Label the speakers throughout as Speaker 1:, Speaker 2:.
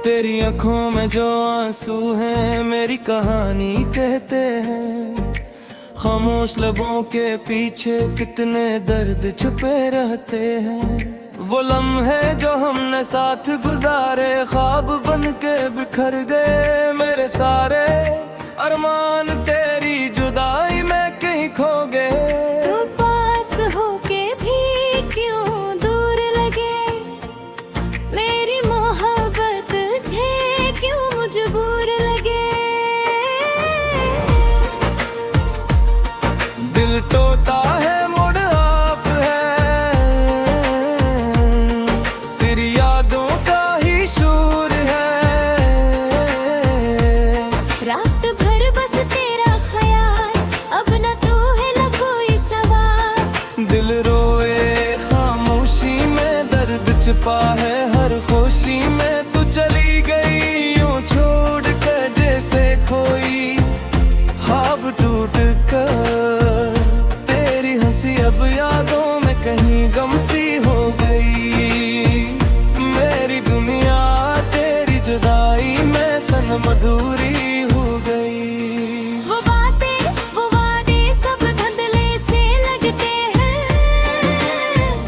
Speaker 1: तेरी आंखों में जो आंसू हैं मेरी कहानी कहते हैं। खामोश लबों के पीछे कितने दर्द छुपे रहते हैं। वो लम्हे जो हमने साथ गुजारे ख्वाब बन के बिखर गए मेरे सारे अरमान तेरी जुदाई में कहीं खो गए।
Speaker 2: तू पास होके भी क्यों दूर लगे, मेरी मोहब्बत तुझे क्यों मजबूर लगे।
Speaker 1: दिल टूटा है मुड़ आप है, तेरी यादों का ही शूर है।
Speaker 2: रात भर बस तेरा ख्याल, अब न तू है न कोई सवाल।
Speaker 1: दिल रोए खामोशी में दर्द छिपा है हर खुशी में। तू चली गई यूं छोड़ के जैसे कोई ख्वाब टूट कर। तेरी हंसी अब यादों में कहीं गम सी हो गई। मेरी दुनिया तेरी जुदाई में सनम अधूरी हो गई।
Speaker 2: वो वादे सब धुंधले से लगते हैं।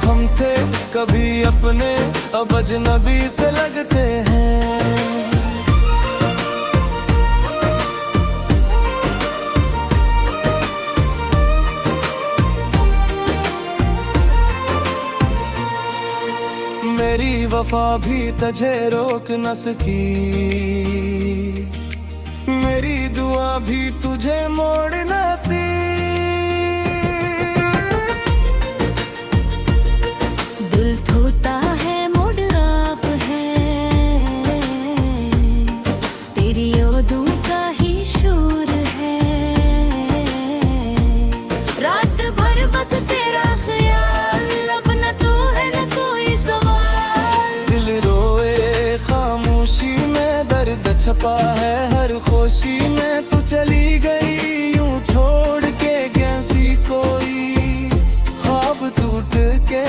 Speaker 1: हम थे कभी अपने अब अजनबी से लगते हैं। मेरी वफा भी तुझे रोक न सकी, मेरी दुआ भी तुझे मोड़ न सी।
Speaker 2: दिल टूटा है मूड ऑफ है, तेरी यादों का ही शोर है। रात भर बस तेरा ख्याल, अब न तू है न कोई सवाल।
Speaker 1: दिल रोए खामोशी में दर्द छपा है हर खुशी में। तू चली गई यूं छोड़ के कैसी कोई ख्वाब टूट के।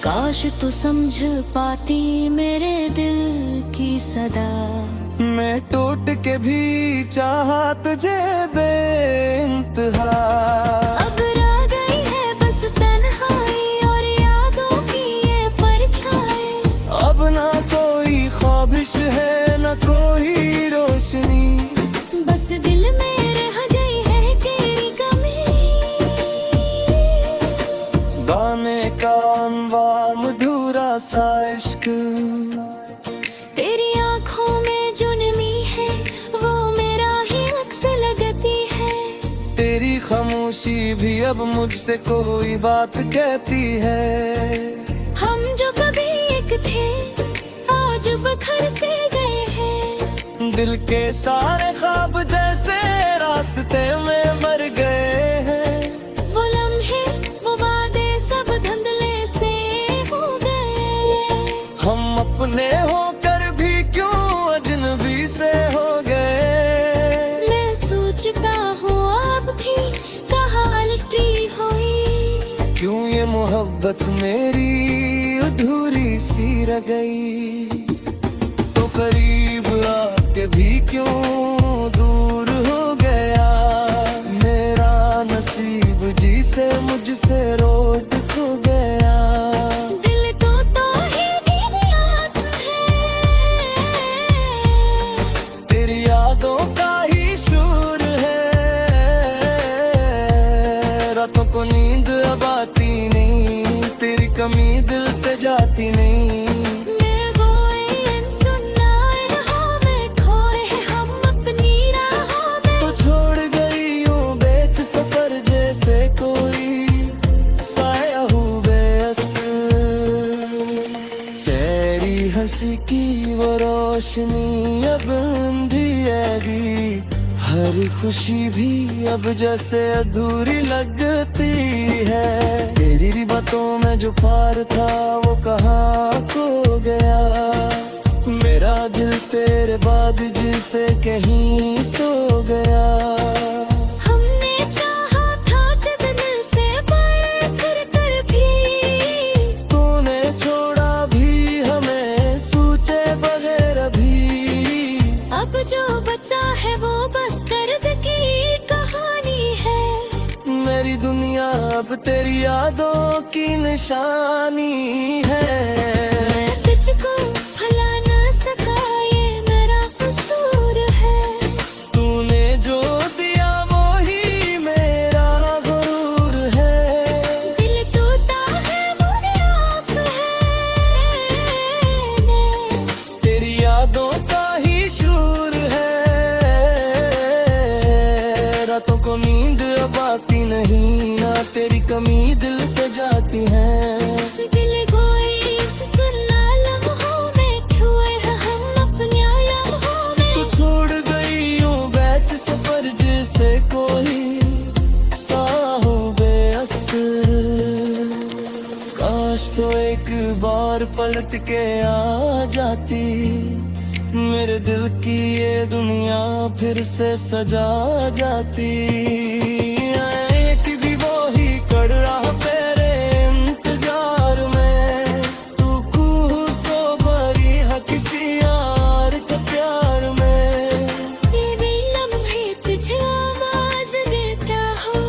Speaker 2: काश तू समझ पाती मेरे दिल की सदा,
Speaker 1: मैं टूट के भी चाहा तुझे बेइंतहा।
Speaker 2: अब रह गई है बस तन्हाई और यादों की ये परछाई।
Speaker 1: अब ना कोई ख्वाबिश है न कोई रोशनी,
Speaker 2: बस दिल में रह गई है तेरी कमी।
Speaker 1: गाने का अनवा मधुरा सा इश्क,
Speaker 2: तेरी आंखों में जो नमी है वो मेरा ही अक्स लगती है।
Speaker 1: तेरी खामोशी भी अब मुझसे कोई बात कहती है।
Speaker 2: हम जो कभी एक थे आज बखर से गए हैं।
Speaker 1: दिल के सारे ख्वाब जैसे रास्ते में मर गए हैं।
Speaker 2: वो लम्हे वो वादे सब धुंधले से हो गए।
Speaker 1: हम अपने होकर भी क्यों अजनबी से हो गए।
Speaker 2: मैं सोचता हूँ आप भी कहाँ अलटी हुई।
Speaker 1: क्यों ये मोहब्बत मेरी अधूरी सी रह गई। तो करीब आके भी क्यों दूर हो गया। मेरा नसीब जी से मुझसे रोट खो गया।
Speaker 2: दिल तो ही याद है,
Speaker 1: तेरी यादों का ही शूर है। रातों को नींद अब आती नहीं, तेरी कमी दिल से जाती नहीं।
Speaker 2: मैं गोए सुनना रहा, मैं खोए हम अपनी राहों में।
Speaker 1: तो छोड़ गई यूं बेच सफर जैसे कोई साया हुए अस। तेरी हंसी की वो रोशनी अब अंधियारी, हर खुशी भी अब जैसे अधूरी लगती है। तेरी बातों में जो प्यार था वो कहाँ खो गया। मेरा दिल तेरे बाद जिसे कहीं सो गया।
Speaker 2: हमने चाहा था जब दिल से बढ़ कर भी,
Speaker 1: तूने छोड़ा भी हमें सूझ यादों की निशानी है।
Speaker 2: मैं तुझको भुला ना सका, ये मेरा कसूर है।
Speaker 1: तूने जो दिया वो ही मेरा गुरूर है।
Speaker 2: दिल टूटा है मुझे आप है,
Speaker 1: तेरी यादों का ही शूर है। रातों को नींद अब आती नहीं, ना तेरी कमी दिल से जाती है।
Speaker 2: दिल कोई सुनना लम्हों में, खोए हैं हम अपने लम्हों में।
Speaker 1: तू छोड़ गई यूं बैच सफर जैसे कोई साहो बेअसर। काश तो एक बार पलट के आ जाती, मेरे दिल की ये दुनिया फिर से सजा जाती। एक भी वो ही कर रहा तेरे इंतजार में, तू कूह तो भरी है किसी यार के प्यार में।
Speaker 2: ये भी लम्हे तुझे आवाज देता हो,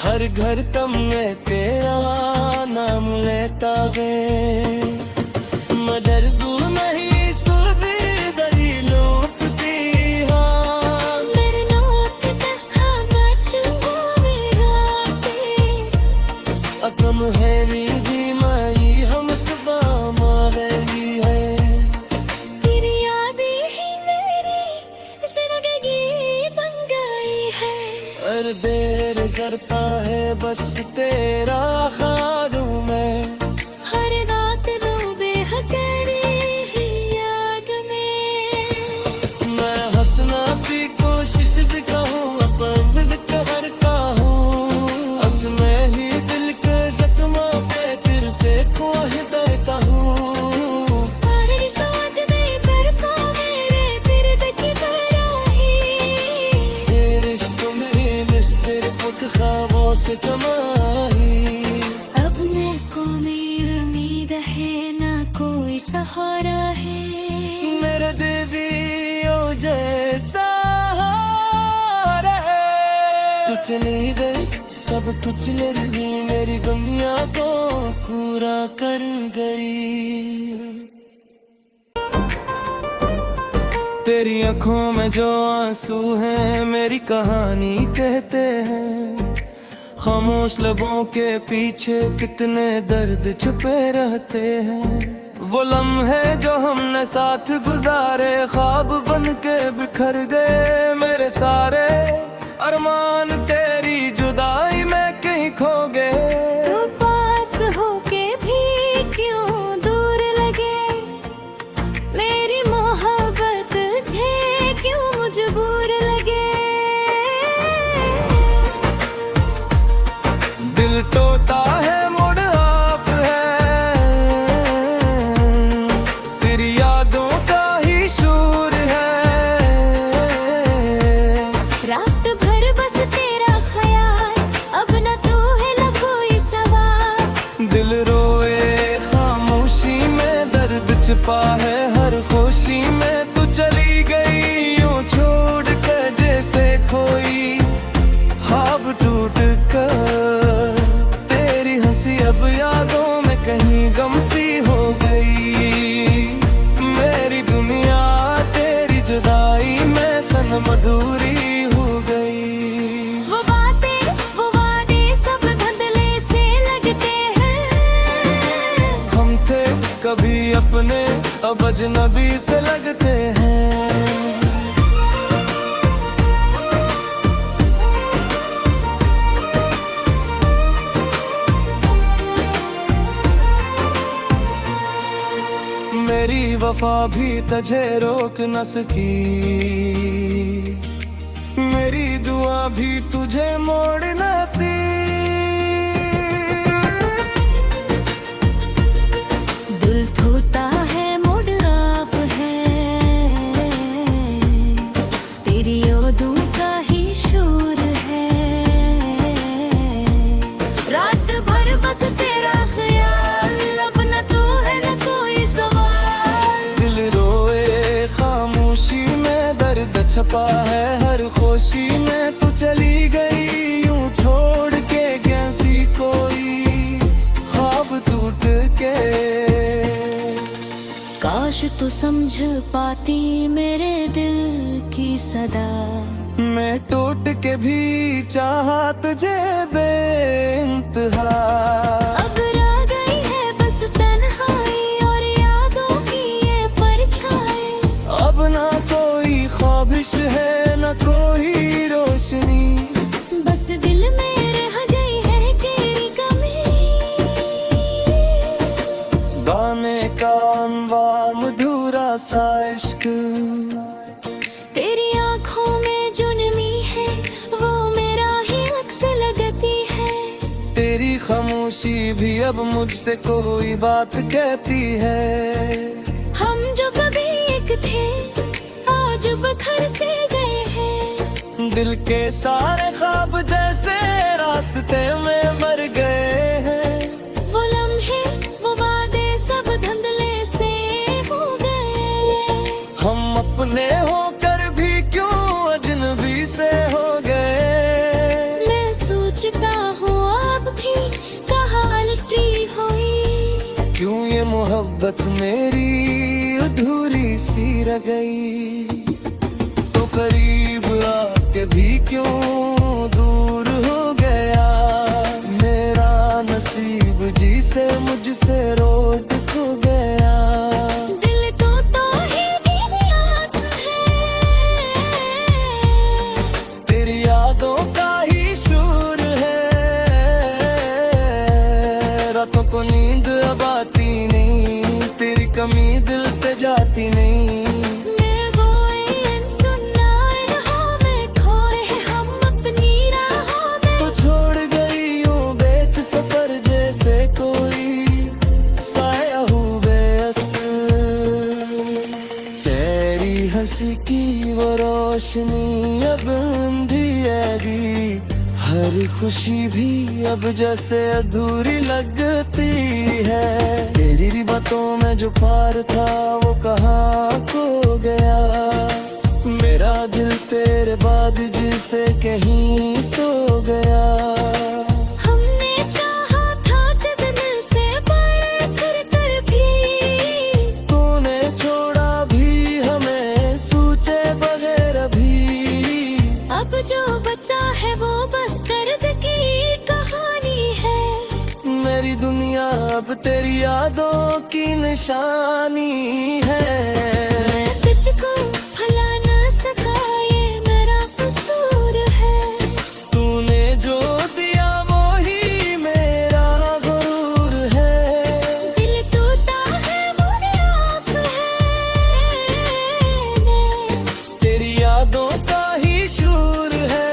Speaker 1: हर घर तम में तेरा नाम लेता वे। मदर तू नहीं सुधी दरी लूटती, हाँ
Speaker 2: मेरे नोट दस्ता मचुआ मेरा पे।
Speaker 1: अकम है नींदी माई हम सुबह मावेली है।
Speaker 2: तेरी यादें ही मेरी जिंदगी बन गई है।
Speaker 1: हर देर जरता है बस तेरा ख्वाबों में।
Speaker 2: हर रात रोबे है तेरी ही याद में।
Speaker 1: मैं हंसना भी कोशिश भी कहूँ, अपन दिल कहर का हूँ। अब मैं ही दिल के जख्मों पे फिर से खोह देता हूँ।
Speaker 2: और सोच नहीं करता मेरे दर्द की बड़ाई।
Speaker 1: ये रिश्तों में सिर्फ ख्वाबों से कमाई।
Speaker 2: अब मेरे को मेरी उम्मीद है, ना कोई सहारा है।
Speaker 1: मेरे देवियों जैसा हारा है। तू चली गई सब कुछ ले रही, मेरी गमियां को पूरा कर गई। तेरी आंखों में जो आंसू हैं मेरी कहानी कहते हैं। खामोश लबों के पीछे कितने दर्द छुपे रहते हैं। वो लम्हे जो हमने साथ गुजारे ख्वाब बन के बिखर गए मेरे सारे। अरमान तेरी जुदाई में कहीं खो गए।
Speaker 2: तो पास होके भी क्यों दूर लगे, मेरी मोहब्बत तुझे क्यों मजबूर लगे।
Speaker 1: दिल टूटा है मुड़ आप है, तेरी यादों का ही शूर है।
Speaker 2: रात भर बस तेरा ख्याल, अब न तू है न कोई सवाल।
Speaker 1: दिल रोए खामोशी में दर्द छिपा है हर खुशी में। तू चली गई यूं छोड़ कर जैसे कोई ख्वाब टूट कर। तेरी हंसी अब यादों में कहीं गम सी हो गई। मेरी दुनिया तेरी जुदाई में सनम अधूरी हो गई।
Speaker 2: वो बातें वो वादे सब धुंधले से लगते हैं।
Speaker 1: हम थे कभी अपने अब अजनबी से लगते हैं। मेरी वफा भी तुझे रोक न सकी, मेरी दुआ भी तुझे मोड़ न सी।
Speaker 2: दिल टूटा है मुड़ आप है, तेरी यादों का ही शोर है। रात भर बस तेरा ख्याल, अब न तू है न कोई सवाल।
Speaker 1: दिल रोए खामोशी में दर्द छपा है हर खुशी में। तू चली गई यूं छोड़ के कैसी
Speaker 2: तू समझ पाती मेरे दिल की सदा।
Speaker 1: मैं टूट के भी चाहा तुझे बेइंतहा।
Speaker 2: अब रह गई है बस तन्हाई और यादों की ये परछाई।
Speaker 1: अब ना कोई ख्वाबिश है ना कोई रोशनी,
Speaker 2: बस दिल में रह गई है तेरी कमी।
Speaker 1: गाने का अनवाम अधूरा सा इश्क,
Speaker 2: तेरी आंखों में जो नमी है वो मेरा ही अक्स लगती है।
Speaker 1: तेरी खामोशी भी अब मुझसे कोई बात कहती है।
Speaker 2: हम जो कभी एक थे आज बखर से गए हैं।
Speaker 1: दिल के सारे ख्वाब जैसे रास्ते में मर गए हैं।
Speaker 2: वो लम्हे वो वादे सब धुंधले से हो गए।
Speaker 1: हम अपने होकर भी क्यों अजनबी से हो गए।
Speaker 2: मैं सोचता हूँ अब भी कहाँ अलटी हुई।
Speaker 1: क्यों ये मोहब्बत मेरी अधूरी सी रह गई। तो करीब आके भी क्यों दूर हो गया। मेरा नसीब जी से मुझसे रोड खो गया।
Speaker 2: दिल तो ही याद है,
Speaker 1: तेरी यादों का ही शूर है। रातों को नींद अब आती नहीं, तेरी कमी दिल से जाती नहीं।
Speaker 2: मैं खोए अनसुना राहों में, खोए हम अपनी राहों में।
Speaker 1: तो छोड़ गई यूं बेच सफर जैसे कोई साया हुए तेरी हंसी की वो रोशनी अब अंधियारी। हर खुशी भी अब जैसे अधूरी लगती है। तेरी बातों में जो प्यार था वो कहाँ खो गया। मेरा दिल तेरे बाद जिसे कहीं सो गया।
Speaker 2: हमने चाहा था जब दिल से पर कर भी।
Speaker 1: तूने छोड़ा भी हमें सूचे बगैर भी।
Speaker 2: अब जो बचा है वो बस दर्द की कहानी है।
Speaker 1: मेरी दुनिया अब तेरी यादों की निशानी है।
Speaker 2: मैं तुझको भुला ना सका ये मेरा कसूर है।
Speaker 1: तूने जो दिया वो ही मेरा गुरूर है।
Speaker 2: दिल टूटा है मुझे आप है।
Speaker 1: तेरी यादों का ही शूर है।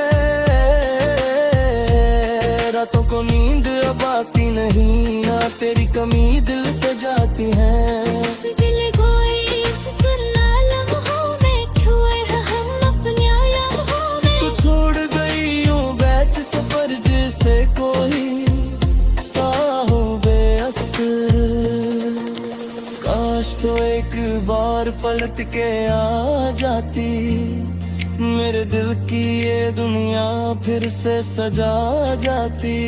Speaker 1: रातों को नींद अब आती नहीं, ना तेरी कमी दिल से जाती है।
Speaker 2: दिल कोई सुनना लम्हों में, खोए हैं हम अपने लम्हों में।
Speaker 1: तू छोड़ गई यूं बैच सफर जैसे कोई साहो बेअसर। काश तो एक बार पलट के आ जाती। मेरे दिल की ये दुनिया फिर से सजा जाती।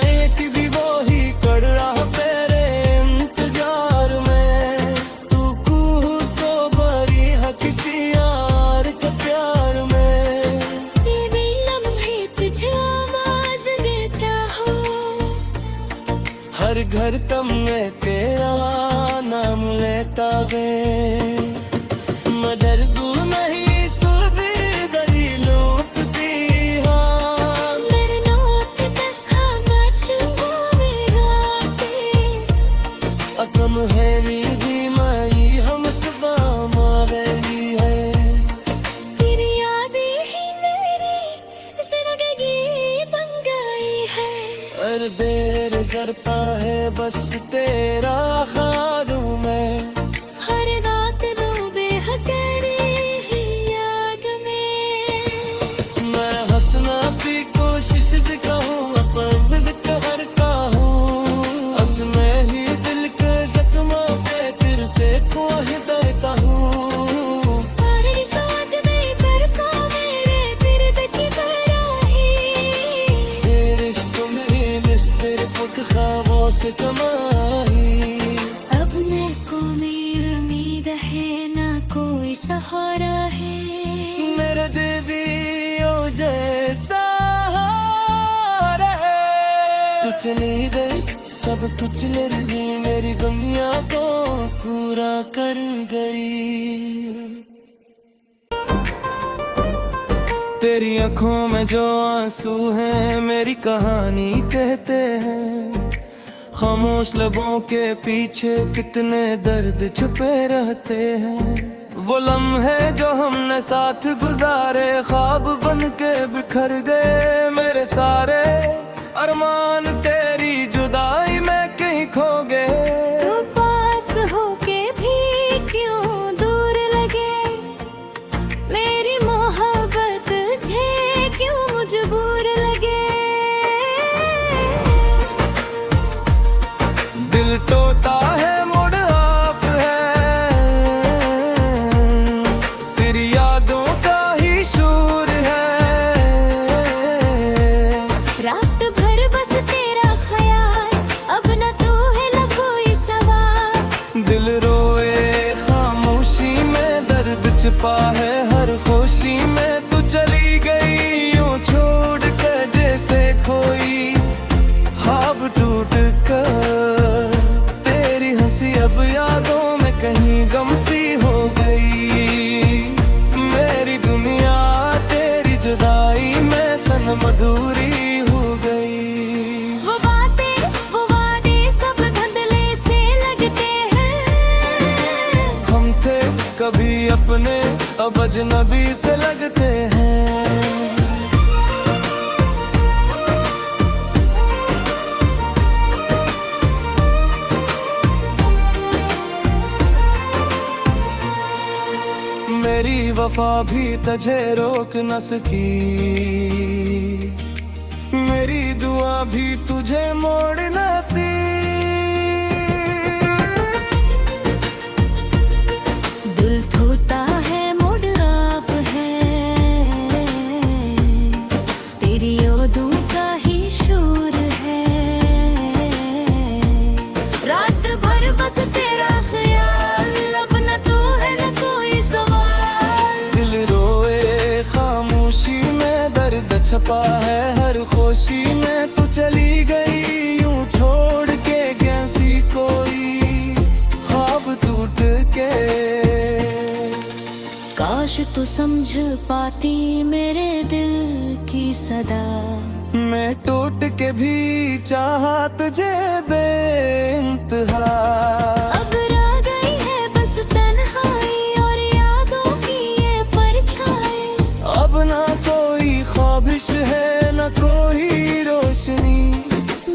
Speaker 1: एक भी वो ही कड़रा तेरे इंतजार में। तू कूद तो भरी है किसी यार के प्यार में।
Speaker 2: तेरे लम्हे तुझे आवाज देता हूँ।
Speaker 1: हर घर कम में तेरा नाम लेता गए। मैं डरदू नहीं सुधी दरी लूटती। हाँ
Speaker 2: मेरे नोट दस हाथ मेरा
Speaker 1: अकम है नींदी माई हम सुबह मावेली है।
Speaker 2: तेरी यादें ही मेरी जिंदगी बन गई है।
Speaker 1: और देर जरता है बस तेरा ख्वाबों में।
Speaker 2: हर रात रोबे है तेरी ही याद में।
Speaker 1: मैं हंसना भी कोशिश भी कहूँ अपन दिल करता हूँ। अब मैं ही दिल के जख्मों पे फिर से कोह देता हूँ।
Speaker 2: और सोच में करता मेरे दर्द की बड़ाई।
Speaker 1: तेरे इश्क में सिर पुट ख्वाबों से कमाई।
Speaker 2: अब मैं को मेरी उम्मीद है ना कोई सहारा है।
Speaker 1: मेरे देवियों जैसा हारा है। तू चली गई सब कुछ ले रही, मेरी दुनिया को पूरा कर गई। तेरी आंखों में जो आंसू हैं मेरी कहानी कहते हैं। खामोश लबों के पीछे कितने दर्द छुपे रहते हैं। वो लम्हे जो हमने साथ गुजारे ख्वाब बन के बिखर गए। मेरे सारे अरमान तेरी जुदाई में कहीं खो गए।
Speaker 2: तू पास होके भी क्यों दूर लगे, मेरी मोहब्बत झे क्यों मजबूर लगे।
Speaker 1: दिल टूटा है मुड़ आप है, तेरी यादों का ही शूर है।
Speaker 2: रात भर बस तेरा ख्याल, अब न तू है न कोई सवाल।
Speaker 1: दिल रोए खामोशी में दर्द छिपा है हर खुशी में। तू चली गई यूं छोड़ कर जैसे कोई ख्वाब टूट कर। तेरी हंसी अब यादों में कहीं गम सी हो गई। मेरी दुनिया तेरी जुदाई में सनम अधूरी हो गई।
Speaker 2: वो बातें वो वादे सब धुंधले से लगते हैं।
Speaker 1: हम थे कभी अपने अब अजनबी से लगते हैं। मेरी वफा भी तुझे रोक न सकी, मेरी दुआ भी तुझे मोड़ न सी।
Speaker 2: दिल धोता है मुड़ आप है, तेरी यादों का ही शोर है। रात भर बस तेरा ख्याल, अब न तू है न कोई सवाल।
Speaker 1: दिल रोए खामोशी में दर्द छपा है हर खुशी में। तू चली गई यूं छोड़ के कैसी कोई ख्वाब टूट के।
Speaker 2: काश तू समझ पाती मेरे दिल की सदा।
Speaker 1: मैं टूट के भी चाहा तुझे बेइंतहा।
Speaker 2: अब रह गई है बस तन्हाई और यादों की ये परछाई।
Speaker 1: अब ना कोई ख्वाबिश है न कोई रोशनी।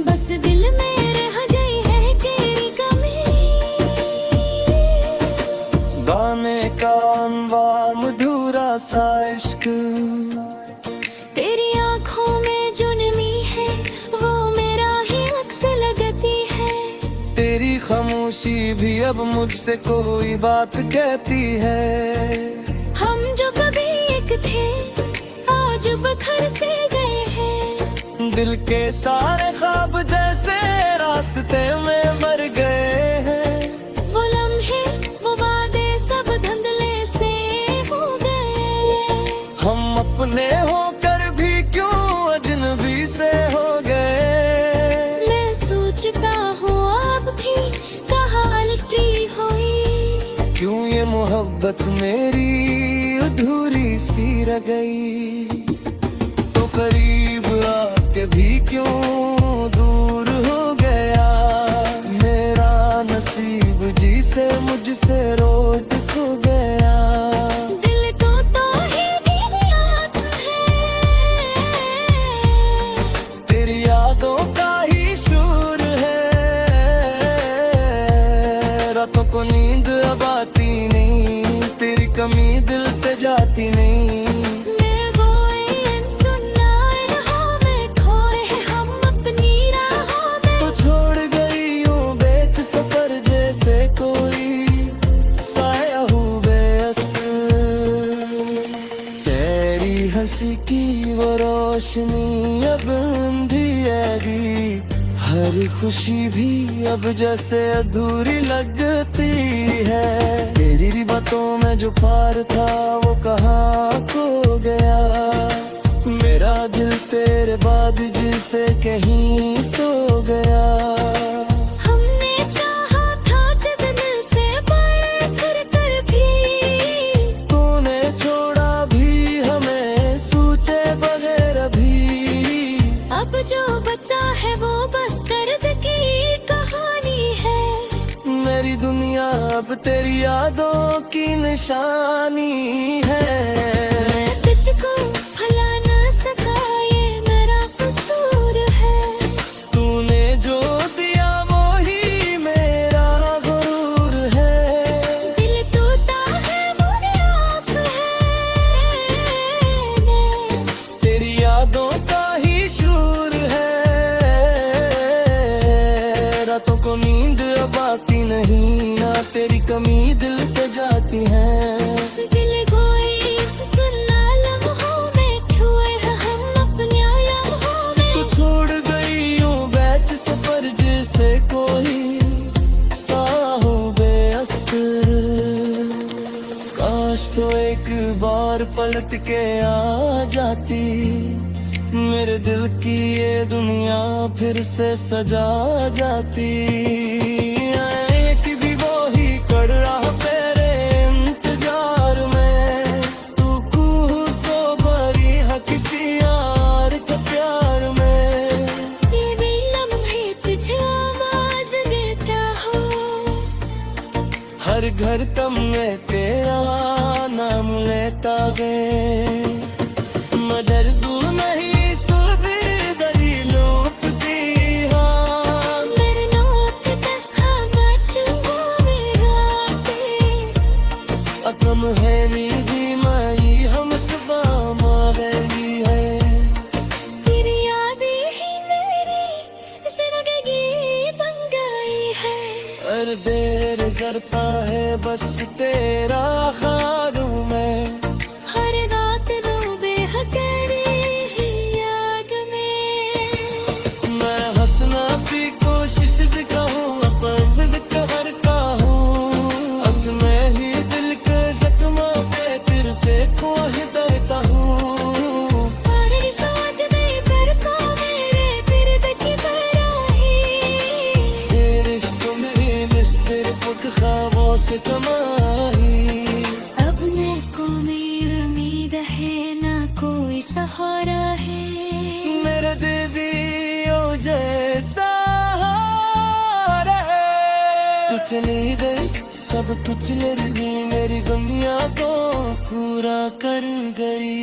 Speaker 2: बस दिल में रह गई है तेरी कमी।
Speaker 1: गाने का अनवाम अधूरा सा इश्क।
Speaker 2: तेरी आंखों में जो नमी है वो मेरा ही अक्स लगती है।
Speaker 1: तेरी खामोशी भी अब मुझसे कोई बात कहती है।
Speaker 2: हम जो कभी एक थे आज बखर से गए हैं।
Speaker 1: दिल के सारे ख्वाब जैसे रास्ते में मर गए हैं।
Speaker 2: वो लम्हे वो वादे सब धुंधले से हो गए।
Speaker 1: हम अपने होकर भी क्यों अजनबी से हो गए।
Speaker 2: मैं सोचता हूँ आप भी कहाँ अलटी हुई।
Speaker 1: क्यों ये मोहब्बत मेरी अधूरी सी रह गई। तो करीब आके भी क्यों दूर हो गया। मेरा नसीब जी से मुझसे रोट खो गया।
Speaker 2: दिल तो ही याद है,
Speaker 1: तेरी यादों का ही शूर है। रातों को नींद अब आती नहीं, तेरी कमी दिल से जाती नहीं।
Speaker 2: मैं गोई सुनना रहा मैं खोए हम अपनी राहों में।
Speaker 1: तो छोड़ गई यूं बेच सफर जैसे कोई साया हुए अस। तेरी हंसी की वो रोशनी अब अंधियारी हर खुशी भी अब जैसे अधूरी लगती है। तेरी बातों में जो प्यार था वो कहाँ खो गया। मेरा दिल तेरे बाद जिसे कहीं सो गया।
Speaker 2: हमने चाहा था जब दिल से पर कर भी,
Speaker 1: तूने छोड़ा भी हमें सोचे बगैर अभी।
Speaker 2: अब जो बचा है वो बस दर्द की कहानी है।
Speaker 1: मेरी दुनिया अब तेरी यादों की निशानी है।
Speaker 2: मैं तुझको भुला ना सका ये मेरा कसूर है।
Speaker 1: तूने जो दिया वो ही मेरा गुरूर है।
Speaker 2: दिल टूटा है मुझे आप है,
Speaker 1: तेरी यादों का ही शूर है। रातों को नींद अब आती नहीं, ना तेरी कमी दिल से जाती है।
Speaker 2: दिल कोई सुनना लम्हों में खोए हैं हम अपने लम्हों में।
Speaker 1: तू छोड़ गई यूं बैच सफर जिसे कोई सा हो बेअसर। काश तो एक बार पलट के आ जाती, मेरे दिल की ये दुनिया फिर से सजा जाती। एक भी वो ही कर रहा तेरे इंतजार में। तू कूद तो भरी है किसी यार के प्यार में।
Speaker 2: ये भी लम्हे तुझे आवाज देता हो।
Speaker 1: हर घर कम में तेरा नाम लेता वे। मगर तू नहीं सुनती दलीलों की हाँ।
Speaker 2: मेरे नोट दस्ता मचुआ मेरा ते।
Speaker 1: अकम है नींदी माई हम सुबह मावेली है।
Speaker 2: तेरी यादें ही मेरी जिंदगी बन गई है।
Speaker 1: हर देर जरता है बस तेरा ख्वाबों में।
Speaker 2: हर रात रोबे है तेरी ही याद में।
Speaker 1: मैं हंसना की कोशिश भी कहूँ अपन दिल कहर का हूँ। अब मैं ही दिल के जख्म पे फिर से खोह देता हूँ।
Speaker 2: और इस सोच में पर को मेरे दर्द की बराही।
Speaker 1: ये रिश्तों में सिर्फ ख्वाबों से कमाई।
Speaker 2: अब न कोई उम्मीद है ना कोई सहारा है।
Speaker 1: मेरे दीदियों जैसा हारा है। तू चली गई सब कुछ ले रही, मेरी गमियां को पूरा कर गई।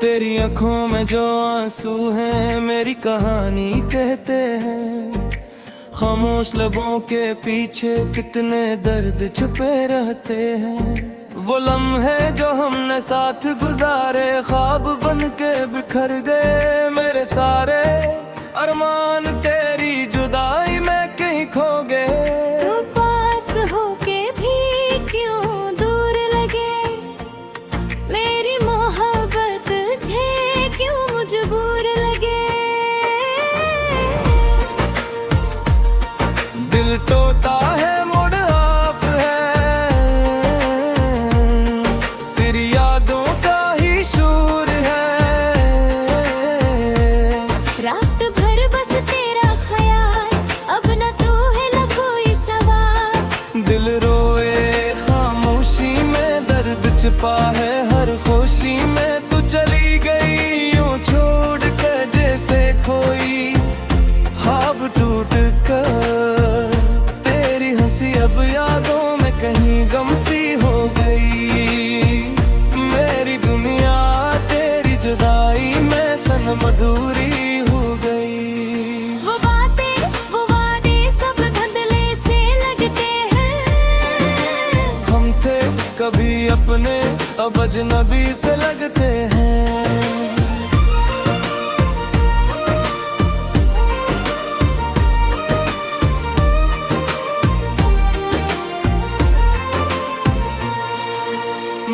Speaker 1: तेरी आंखों में जो आंसू हैं मेरी कहानी कहते हैं। खामोश लबों के पीछे कितने दर्द छुपे रहते हैं। वो लम्हे जो हमने साथ गुजारे ख्वाब बन के बिखर गए। मेरे सारे अरमान तेरी जुदाई में कहीं खो गए।
Speaker 2: तो पास होके भी क्यों दूर लगे। मेरी मोहब्बत झे क्यों मजबूर लगे।
Speaker 1: दिल टूटा है मुड़ आप है। तेरी यादों का ही शूर है।
Speaker 2: रात भर बस तेरा ख्याल, अब न तू है न कोई सवाल।
Speaker 1: दिल रोए खामोशी में दर्द छिपा है हर खुशी में। तू चली गई यूं छोड़ कर जैसे खोई ख्वाब टूट कर। तेरी हंसी अब यादों में कहीं गम सी हो गई। मेरी दुनिया तेरी जुदाई में सनम अधूरी हो गई।
Speaker 2: वो बातें वो वादे सब धुंधले से लगते हैं।
Speaker 1: हम थे कभी अपने अब अजनबी से लगते हैं।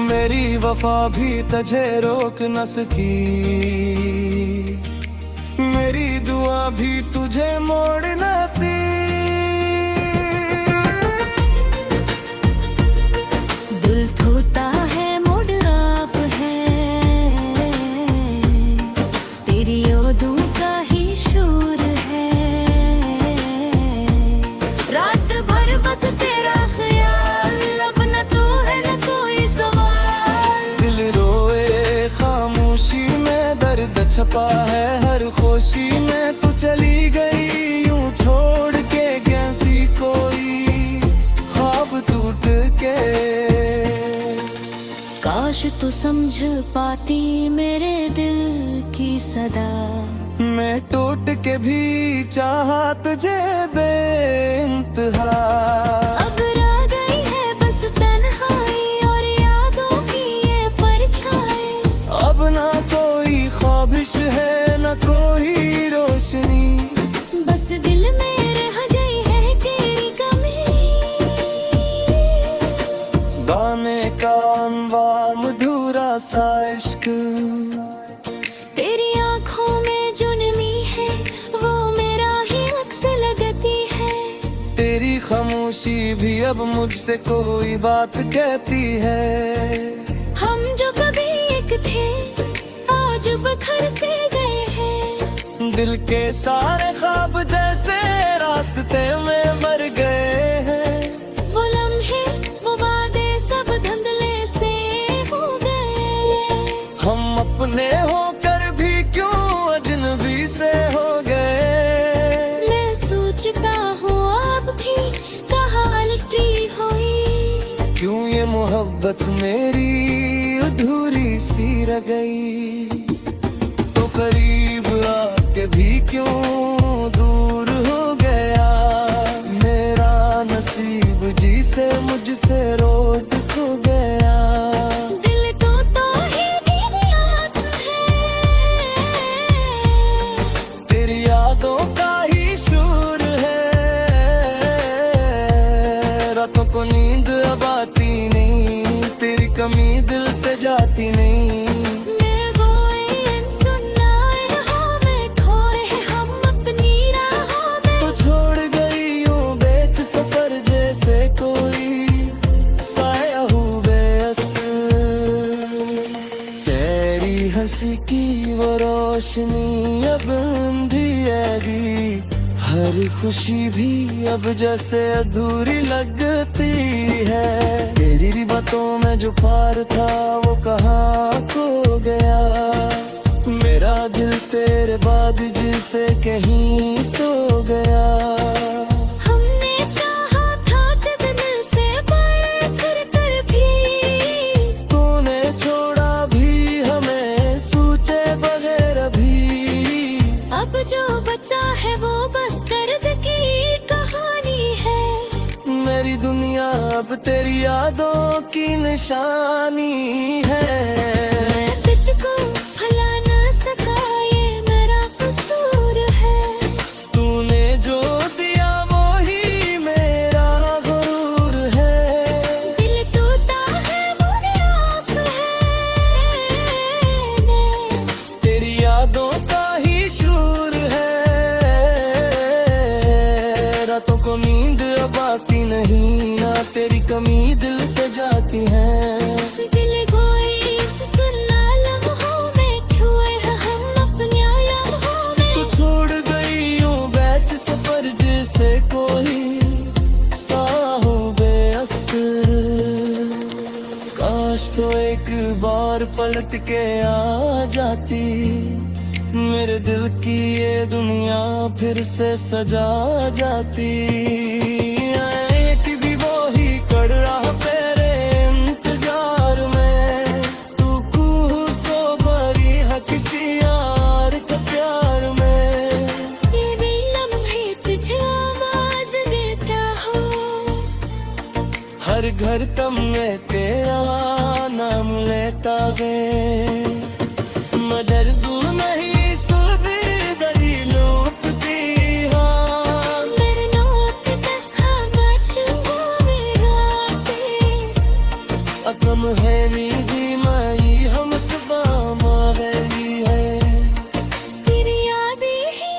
Speaker 1: मेरी वफा भी तुझे रोक न सकी। मेरी दुआ भी तुझे मोड़ना सी।
Speaker 2: दिल धोता है मूड ऑफ है, तेरी यादों का ही शोर है। रात भर बस तेरा ख्याल, अब न तू है न कोई सवाल।
Speaker 1: दिल रोए खामोशी में दर्द छपा है हर खुशी में। तू चली गई यूं छोड़ के कैसी कोई ख्वाब टूट के।
Speaker 2: काश तू समझ पाती मेरे दिल की सदा,
Speaker 1: मैं टूट के भी चाहा तुझे बेइंतहा।
Speaker 2: अब रह गई है बस तन्हाई और यादों की ये परछाई।
Speaker 1: अब ना कोई ख्वाबिश है ना कोई रोशनी,
Speaker 2: बस दिल में रह गई है तेरी कमी।
Speaker 1: गाने का अनवार मधुरा सा इश्क,
Speaker 2: तेरी आंखों में जो नमी है वो मेरा ही अक्स लगती है।
Speaker 1: तेरी खामोशी भी अब मुझसे कोई बात कहती है।
Speaker 2: हम जो कभी एक थे आज बखर से गए हैं।
Speaker 1: दिल के सारे ख्वाब जैसे रास्ते में मर गए हैं।
Speaker 2: वो लम्हे वो वादे सब धुंधले से हो गए।
Speaker 1: हम अपने होकर भी क्यों अजनबी से हो गए।
Speaker 2: मैं सोचता हूँ आप भी कहाँ अलटी हुई।
Speaker 1: क्यों ये मोहब्बत मेरी अधूरी सी रह गई। तो करीब आके भी क्यों दूर हो गया। मेरा नसीब जी से मुझसे रोड खो गया।
Speaker 2: दिल तो ही याद है,
Speaker 1: तेरी यादों का ही शोर है। रातों को नींद अब आती नहीं, तेरी कमी दिल से जाती नहीं।
Speaker 2: मैं गोए सुनाए राहों में खोए हैं हम अपनी राहों में।
Speaker 1: तो छोड़ गई यूं बेच सफर जैसे कोई साया हुए अस। तेरी हंसी की वो रोशनी अब अंधियारी, हर खुशी भी अब जैसे अधूरी लगती है। तेरी बातों में जो प्यार था वो कहाँ खो गया। मेरा दिल तेरे बाद जिसे कहीं सो गया।
Speaker 2: हमने चाहा था जब दिल से पर कर भी,
Speaker 1: तूने छोड़ा भी हमें सोचे बगैर अभी।
Speaker 2: अब जो बचा है वो बस दर्द की कहानी है।
Speaker 1: मेरी दुनिया अब तेरी यादों की निशानी है।
Speaker 2: मैं तुझको भुला ना सका ये मेरा कसूर है। तूने जो दिया वो ही मेरा गुरूर है। दिल टूटा है मुझे आप है,
Speaker 1: तेरी यादों का ही शूर है। रातों को नींद अब आती नहीं, ना तेरी कमी दिल से जाती है।
Speaker 2: दिल खोए सुनना लम्हों में खोए हैं हम अपने लम्हों में।
Speaker 1: तू छोड़ गई यूं बैच सफर जैसे कोई साहो बेअसर। काश तो एक बार पलट के आ जाती, मेरे दिल की ये दुनिया फिर से सजा जाती। एक भी वो ही कर रहा तेरे इंतजार में। तू कूद तो भरी है किसी यार के प्यार में।
Speaker 2: ये भी लम्हे तुझे आवाज देता हो।
Speaker 1: हर घर कम में तेरा नाम लेता है। मैं डरदू नहीं सुधी दलीलों की हाँ।
Speaker 2: मेरे नोट दस्ता बचूंगा मेरा ते।
Speaker 1: अकम है नीदी माई हम सुबह मावेली है।
Speaker 2: तेरी यादें ही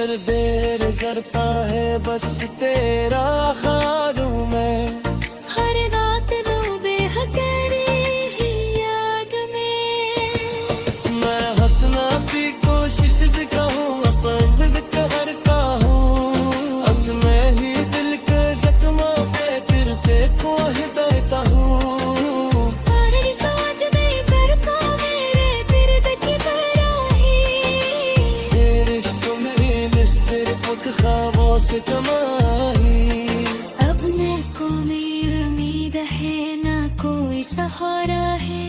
Speaker 1: हर देर जरता है बस तेरा ख्वाबों में,
Speaker 2: हर रात रो बेहतरी ही याद में।
Speaker 1: मैं हंसना की कोशिश भी कहूँ अपन दिल करता हूँ, अब मैं ही दिल के जख्मों पे फिर से कोह देता हूँ।
Speaker 2: और सोच नहीं करता मेरे दर्द की पराही,
Speaker 1: ये रिश्तों में सिर्फ ख्वाबों से तमाही।
Speaker 2: अब मेरे को मेरी उम्मीद है ना कोई सहारा है,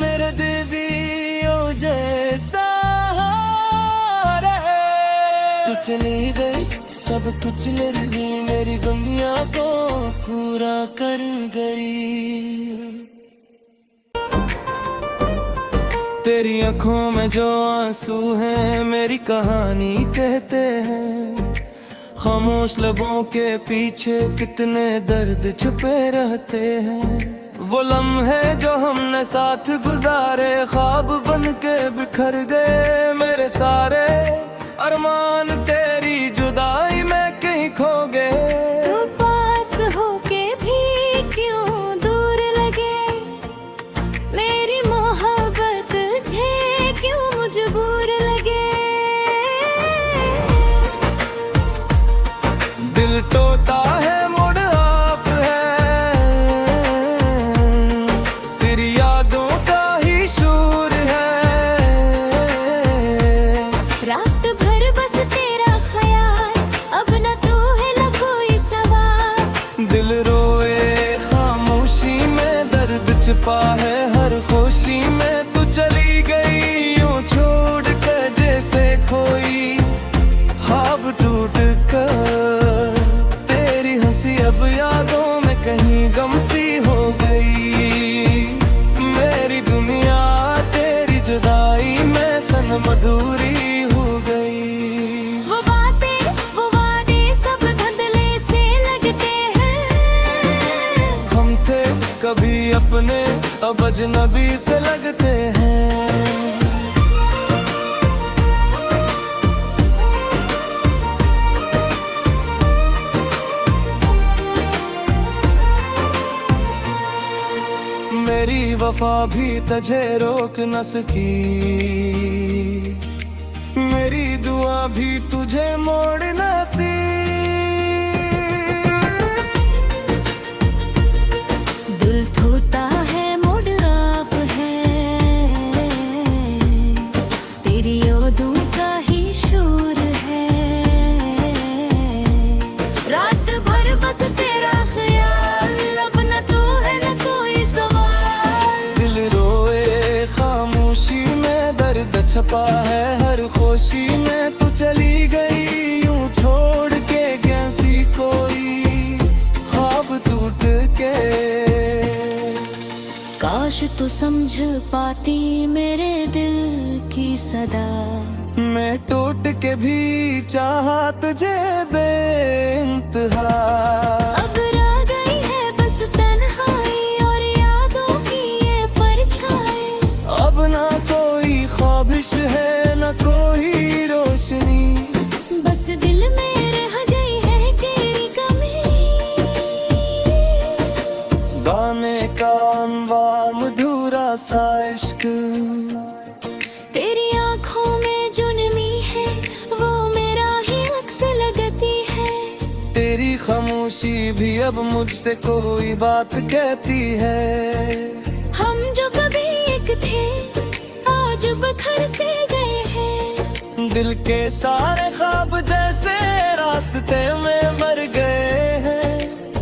Speaker 1: मेरे दीदियों जैसा रहे। तू चली गई सब कुछ ले रही, मेरी गमियां को पूरा कर गई। तेरी आंखों में जो आंसू हैं मेरी कहानी कहते हैं, खामोश लबों के पीछे कितने दर्द छुपे रहते हैं। वो लम्हे जो हमने साथ गुजारे ख्वाब बन के बिखर गए, मेरे सारे अरमान तेरी जुदाई में कहीं खो गए।
Speaker 2: तू पास होके भी क्यों दूर लगे, मेरी मोहब्बत तुझे क्यों मजबूर लगे।
Speaker 1: दिल टूटा है मुड़ आप है, तेरी यादों का ही शूर है।
Speaker 2: रात भर बस तेरा ख्याल, अब न तू है न कोई सवाल।
Speaker 1: दिल रोए खामोशी में दर्द छिपा है हर खुशी में, तू चली गई यूं छोड़ कर जैसे खोई ख्वाब टूट कर। तेरी हंसी अब यादों में कहीं गम सी हो गई, मेरी दुनिया तेरी जुदाई में सनम अधूरी हो गई।
Speaker 2: वो बातें वो वादे सब धुंधले से लगते हैं,
Speaker 1: हम थे कभी अपने अब अजनबी से लगते हैं। मेरी वफा भी तुझे रोक न सकी, मेरी दुआ भी तुझे मोड़ न सी।
Speaker 2: दिल टूटा है मुड़ आप है, तेरी यादों का ही शोर है। रात भर बस तेरा ख्याल, अब न तू है न कोई सवाल।
Speaker 1: दिल रोए खामोशी में दर्द छपा है हर खुशी में, तू चली गई यूं छोड़ के कैसी कोई ख्वाब टूट के।
Speaker 2: काश तू समझ पाती मेरे दिल की सदा,
Speaker 1: मैं टूट के भी चाहा तुझे बेइंतहा।
Speaker 2: अब रह गई है बस तन्हाई और यादों की ये परछाई।
Speaker 1: अब ना कोई ख्वाबिश है न कोई रोशनी,
Speaker 2: बस दिल में रह गई है तेरी कमी।
Speaker 1: गाने का अनवाम अधूरा सा इश्क,
Speaker 2: तेरी आंखों में जो नमी है वो मेरा ही अक्स लगती है।
Speaker 1: तेरी खामोशी भी अब मुझसे कोई बात कहती है।
Speaker 2: हम जो कभी एक थे आज बखर से गए हैं,
Speaker 1: दिल के सारे ख्वाब जैसे रास्ते में मर गए हैं।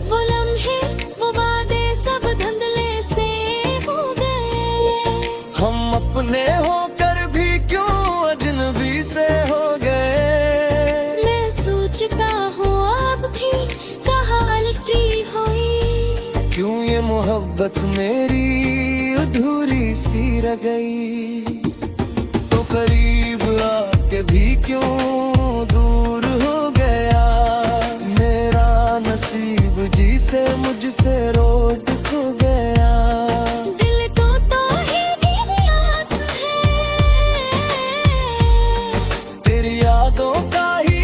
Speaker 2: वो लम्हे वो वादे सब धुंधले से हो गए,
Speaker 1: हम अपने होकर भी क्यों अजनबी से हो गए।
Speaker 2: मैं सोचता हूँ आप भी कहाँ अलटी हुई,
Speaker 1: क्यों ये मोहब्बत मेरी अधूरी सी रह गई। तो करीब आके भी क्यों दूर हो गया, मेरा नसीब जी से मुझसे रोड खो गया।
Speaker 2: दिल तो ही याद है,
Speaker 1: तेरी यादों का ही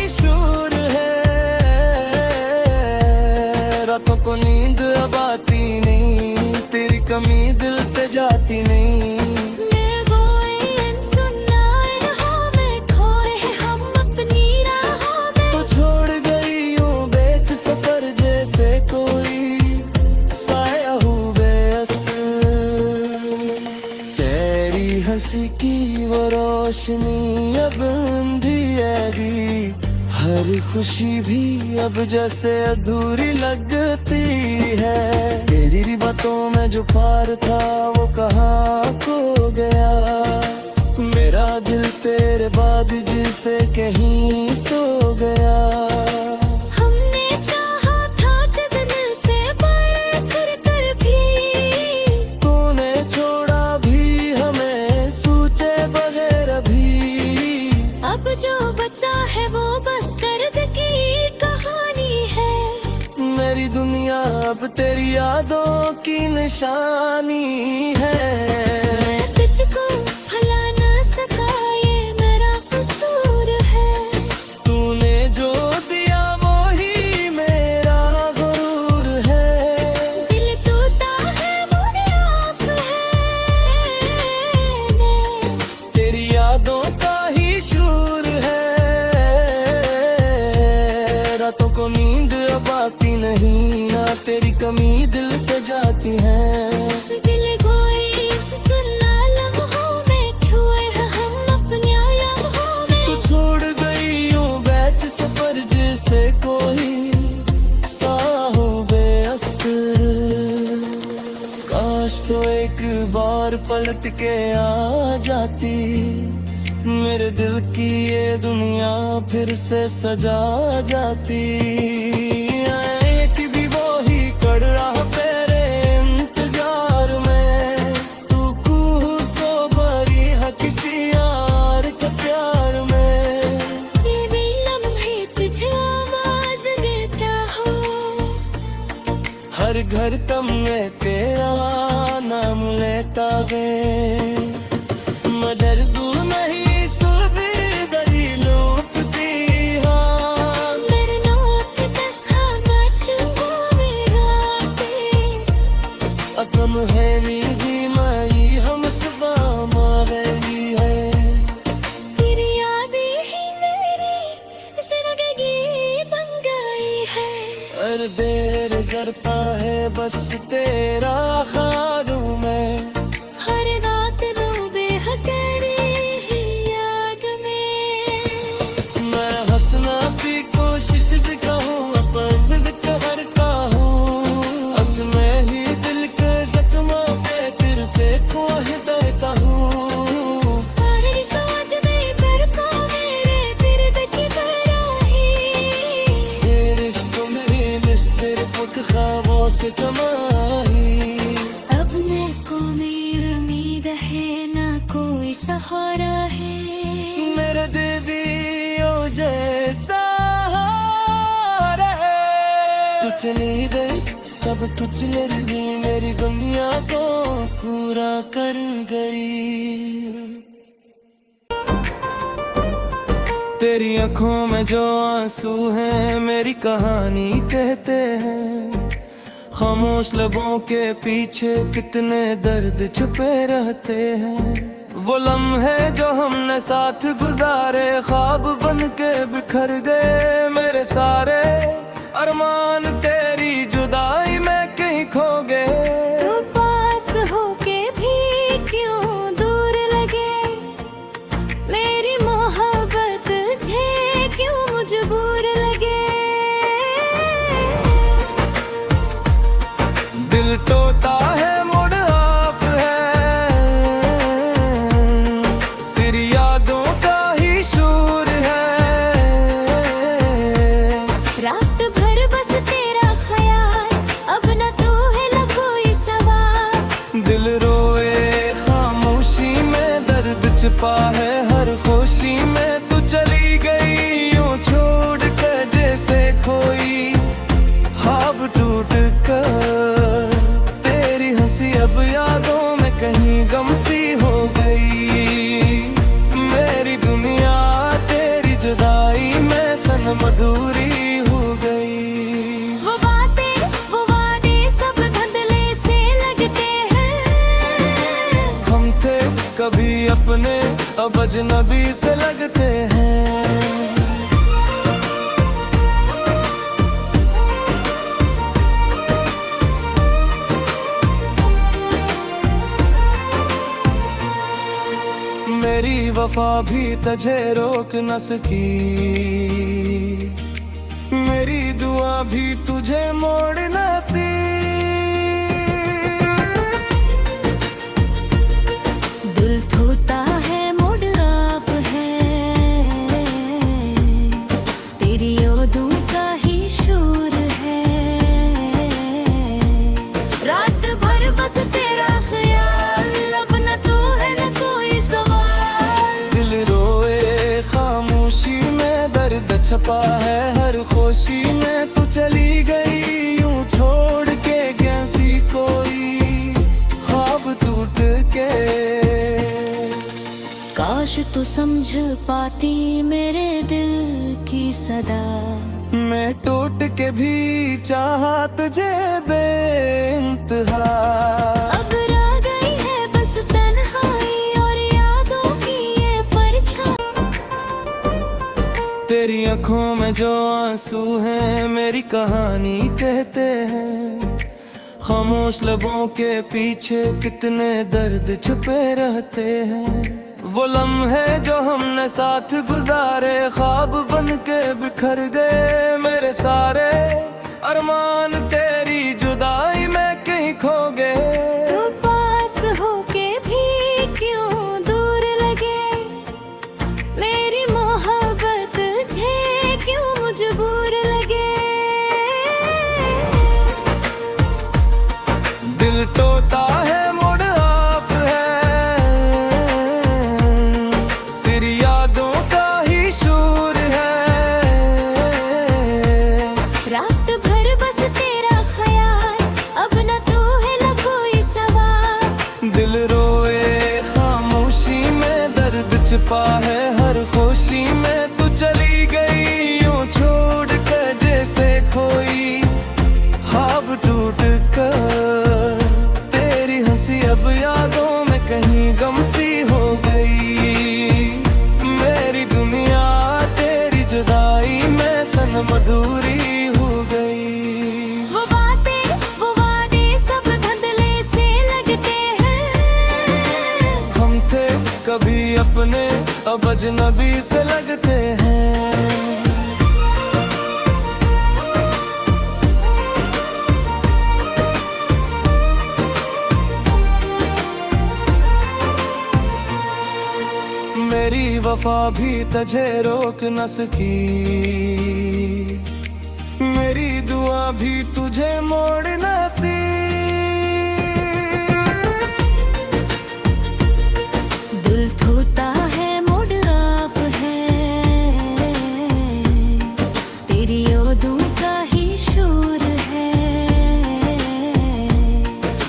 Speaker 1: रोशनी अब अंधियारी, हर खुशी भी अब जैसे अधूरी लगती है। तेरी बातों में जो प्यार था वो कहाँ खो गया, मेरा दिल तेरे बाद जिसे कहीं सो गया।
Speaker 2: हमने चाहा था जतन से बढ़ कर भी,
Speaker 1: तूने छोड़ा भी हमें सोचे बगैर अभी।
Speaker 2: अब जो बचा है वो बस दर्द की कहानी है।
Speaker 1: मेरी दुनिया अब तेरी यादों की निशानी है।
Speaker 2: मैं तुझको भुला ना सका, ये मेरा कसूर है। तूने जो दिया वो ही मेरा गुरूर है। दिल टूटा है मुझे आप है,
Speaker 1: तेरी यादों का ही शूर है। रातों को नींद अब आती नहीं, ना तेरी कमी दिल से जाती है।
Speaker 2: दिल कोई सुनना लम्हों में खोए हैं हम अपने लम्हों में।
Speaker 1: तू छोड़ गई यूं बैच सफर जैसे कोई साहो बेअसर। काश तो एक बार पलट के आ जाती, मेरे दिल की ये दुनिया फिर से सजा जाती। एक भी वो ही कर रहा तेरे इंतजार में, तू कूह तो भरी है किसी यार के प्यार में।
Speaker 2: ये भी लम्हे तुझे आवाज देता हो,
Speaker 1: हर घर कम में तेरा नाम लेता वे। मैं डरदू नहीं सुधी दरी लूटती हाँ,
Speaker 2: मेरे नोट तस्हा मचुआ मेरा ते।
Speaker 1: अकम है नीदी माई हम सुबह मावेली है।
Speaker 2: तेरी यादें ही मेरी जिंदगी बन गई है।
Speaker 1: हर बेर जरता है बस तेरा ख्वाबों में,
Speaker 2: हर रात रोबे है तेरी ही याद में।
Speaker 1: मैं हंसना की कोशिश भी कहूँ अपन दिल कहर का हूँ। अब मैं ही दिल के जख्मों पे फिर से कोह देता हूँ।
Speaker 2: और सोच में पर को मेरे दर्द की तरह ही।
Speaker 1: ये रिश्तों में सिर्फ ख्वाबों से तमाही।
Speaker 2: अब मेरे को मेरी उम्मीद है ना कोई सहारा है।
Speaker 1: मेरे दिवियों जैसा हार है। तू चली गई सब कुछ ले ली, मेरी दुनिया को पूरा कर गई। तेरी आंखों में जो आंसू हैं मेरी कहानी कहते हैं। खामोश लबों के पीछे कितने दर्द छुपे रहते हैं। वो लम्हे जो हमने साथ गुजारे ख्वाब बन के बिखर गए मेरे सारे। अरमान तेरी जुदाई में कहीं खो गए।
Speaker 2: तू पास होके भी क्यों दूर लगे, मेरी मोहब्बत झे क्यों मजबूर लगे।
Speaker 1: दिल टूटा है मुड़ आप है, तेरी यादों का ही शूर है।
Speaker 2: रात भर बस तेरा ख्याल, अब न तू है न कोई सवाल।
Speaker 1: दिल रोए खामोशी में दर्द छिपा है हर खुशी में। तू चली गई यूं छोड़ के जैसे कोई ख्वाब टूट कर। तेरी हंसी अब यादों में कहीं गम सी हो गई। मेरी दुनिया तेरी जुदाई में सनम अधूरी हो गई।
Speaker 2: वो बातें वो वादे सब धुंधले से लगते हैं।
Speaker 1: हम थे कभी अपने अब अजनबी से लगते हैं। मेरी वफा भी तुझे रोक न सकी, मेरी दुआ भी तुझे मोड़ न सी।
Speaker 2: दिल धोता है मूड ऑफ है, तेरी यादों का ही शोर है। रात भर बस तेरा ख्याल, अब न तू है न कोई सवाल।
Speaker 1: दिल रोए खामोशी में दर्द छपा है हर खुशी में, तू चली गई यूं छोड़ के कैसी कोई ख्वाब टूट के।
Speaker 2: काश तू समझ पाती मेरे दिल की सदा,
Speaker 1: मैं टूट के भी चाहा तुझे बेइंतहा।
Speaker 2: अब रह गई है बस तन्हाई और यादों की ये परछाई।
Speaker 1: तेरी आंखों में जो आंसू हैं मेरी कहानी कहते हैं, खामोश लबों के पीछे कितने दर्द छुपे रहते हैं। वो लम्हे जो हमने साथ गुजारे ख्वाब बन के बिखर गए मेरे सारे अरमान, तेरी जुदाई में कहीं खो गए।
Speaker 2: तू पास होके भी क्यों दूर लगे, मेरी मोहब्बत तुझे क्यों मजबूर लगे।
Speaker 1: दिल टूटा है मूड ऑफ है, तेरी यादों का ही शोर है।
Speaker 2: रात भर बस तेरा ख्याल, अब न तू है न कोई सवाल।
Speaker 1: दिल रोए खामोशी में दर्द छिपा है हर खुशी में, तू चली गई यूं छोड़ कर जैसे कोई ख्वाब टूट कर। तेरी हंसी अब यादों में कहीं गम सी हो गई, मेरी दुनिया तेरी जुदाई में सनम अधूरी हो गई।
Speaker 2: वो बातें वो वादे सब धुंधले से लगते हैं,
Speaker 1: हम थे कभी अपने अब अजनबी से लगते हैं। मेरी वफा भी तुझे रोक न सकी, मेरी दुआ भी तुझे मोड़ न सी।
Speaker 2: दिल धोता है मूड ऑफ है, तेरी यादों का ही शोर है।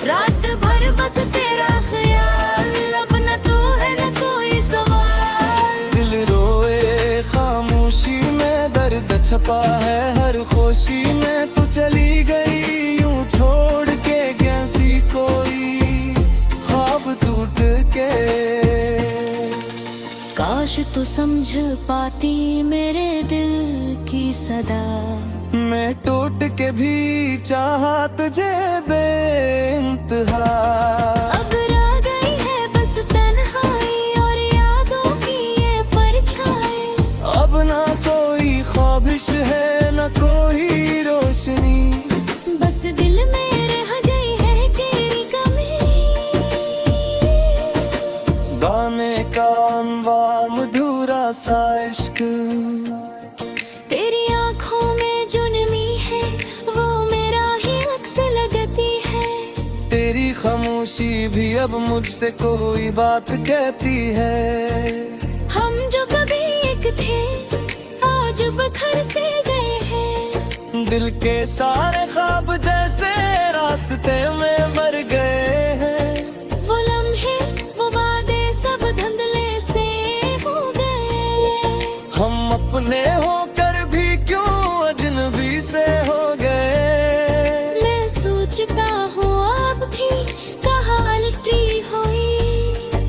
Speaker 2: रात भर बस तेरा ख्याल, अब न तू है न कोई सवाल।
Speaker 1: दिल रोए खामोशी में दर्द छपा है हर खुशी में, तू चली गई यूं छोड़ के कैसी कोई ख्वाब टूट के।
Speaker 2: काश तू समझ पाती मेरे दिल की सदा,
Speaker 1: मैं टूट के भी चाहा तुझे बेइंतहा।
Speaker 2: अब रह गई है बस तन्हाई और यादों की ये परछाई।
Speaker 1: अब ना कोई ख्वाबिश है न कोई रोशनी,
Speaker 2: बस दिल में रह गई है तेरी कमी।
Speaker 1: गाने का अनवाम अधूरा सा इश्क,
Speaker 2: तेरी आंखों में जो नमी है वो मेरा ही अक्स लगती है।
Speaker 1: तेरी खामोशी भी अब मुझसे कोई बात कहती है।
Speaker 2: हम जो कभी एक थे आज बखर से गए हैं,
Speaker 1: दिल के सारे ख्वाब जैसे रास्ते में मर गए हैं।
Speaker 2: वो लम्हे वो वादे सब धुंधले से हो गए।
Speaker 1: हम अपने होकर भी क्यों अजनबी से हो गए।
Speaker 2: मैं सोचता हूँ आप भी कहाँ अलटी हुई,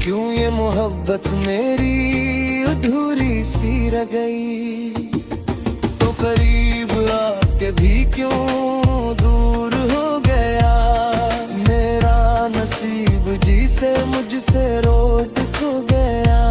Speaker 1: क्यों ये मोहब्बत मेरी अधूरी सी रह गई। तो करीब आके भी क्यों दूर हो गया, मेरा नसीब जी से मुझसे रोड खो गया।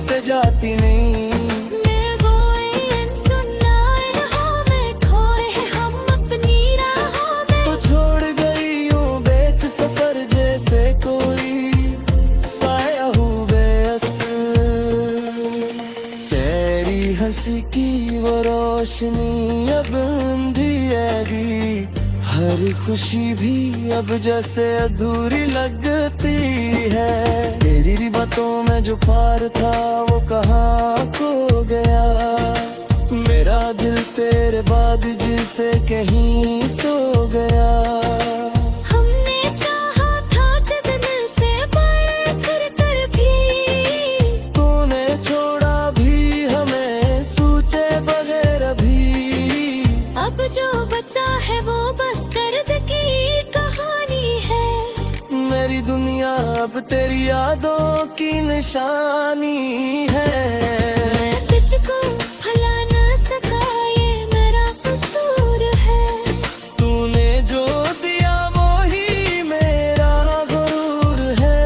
Speaker 1: से जाती नहीं।
Speaker 2: मैं गोए सुनाए हाँ मैं खोए हम अपनी राहों में।
Speaker 1: तो छोड़ गई यूं बेच सफर जैसे कोई साया हूँ बेअस। तेरी हंसी की वो रोशनी अब अंधी है, हर खुशी भी अब जैसे अधूरी लगती है। तेरी बातों में जो प्यार था वो कहाँ खो गया, मेरा दिल तेरे बाद जिसे कहीं सो गया।
Speaker 2: हमने चाहा था जितने से बढ़ कर भी,
Speaker 1: तूने छोड़ा भी हमें सोचे बगैर अभी।
Speaker 2: अब जो बचा है वो बस दर्द की कहानी है।
Speaker 1: मेरी दुनिया अब तेरी यादों की निशानी है।
Speaker 2: मैं तुझको भुला ना सका ये मेरा कसूर है। तूने जो दिया वो ही मेरा गुरूर है।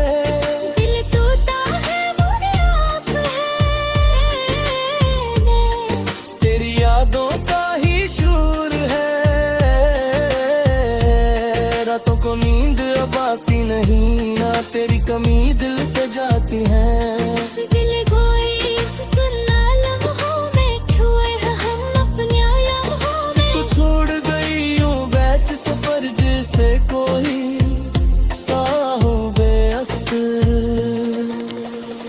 Speaker 2: दिल टूटा है मुझे आप है,
Speaker 1: तेरी यादों का ही शूर है। रातों को नींद अब आती नहीं, ना तेरी कमी दिल से जाती है।
Speaker 2: दिल कोई सुनना लम्हों में खोए हैं हम अपने लम्हों में।
Speaker 1: तो छोड़ गई यूं बैच सफर जैसे कोई साहो बेअस।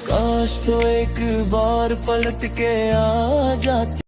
Speaker 1: काश तो एक बार पलट के आ जाती।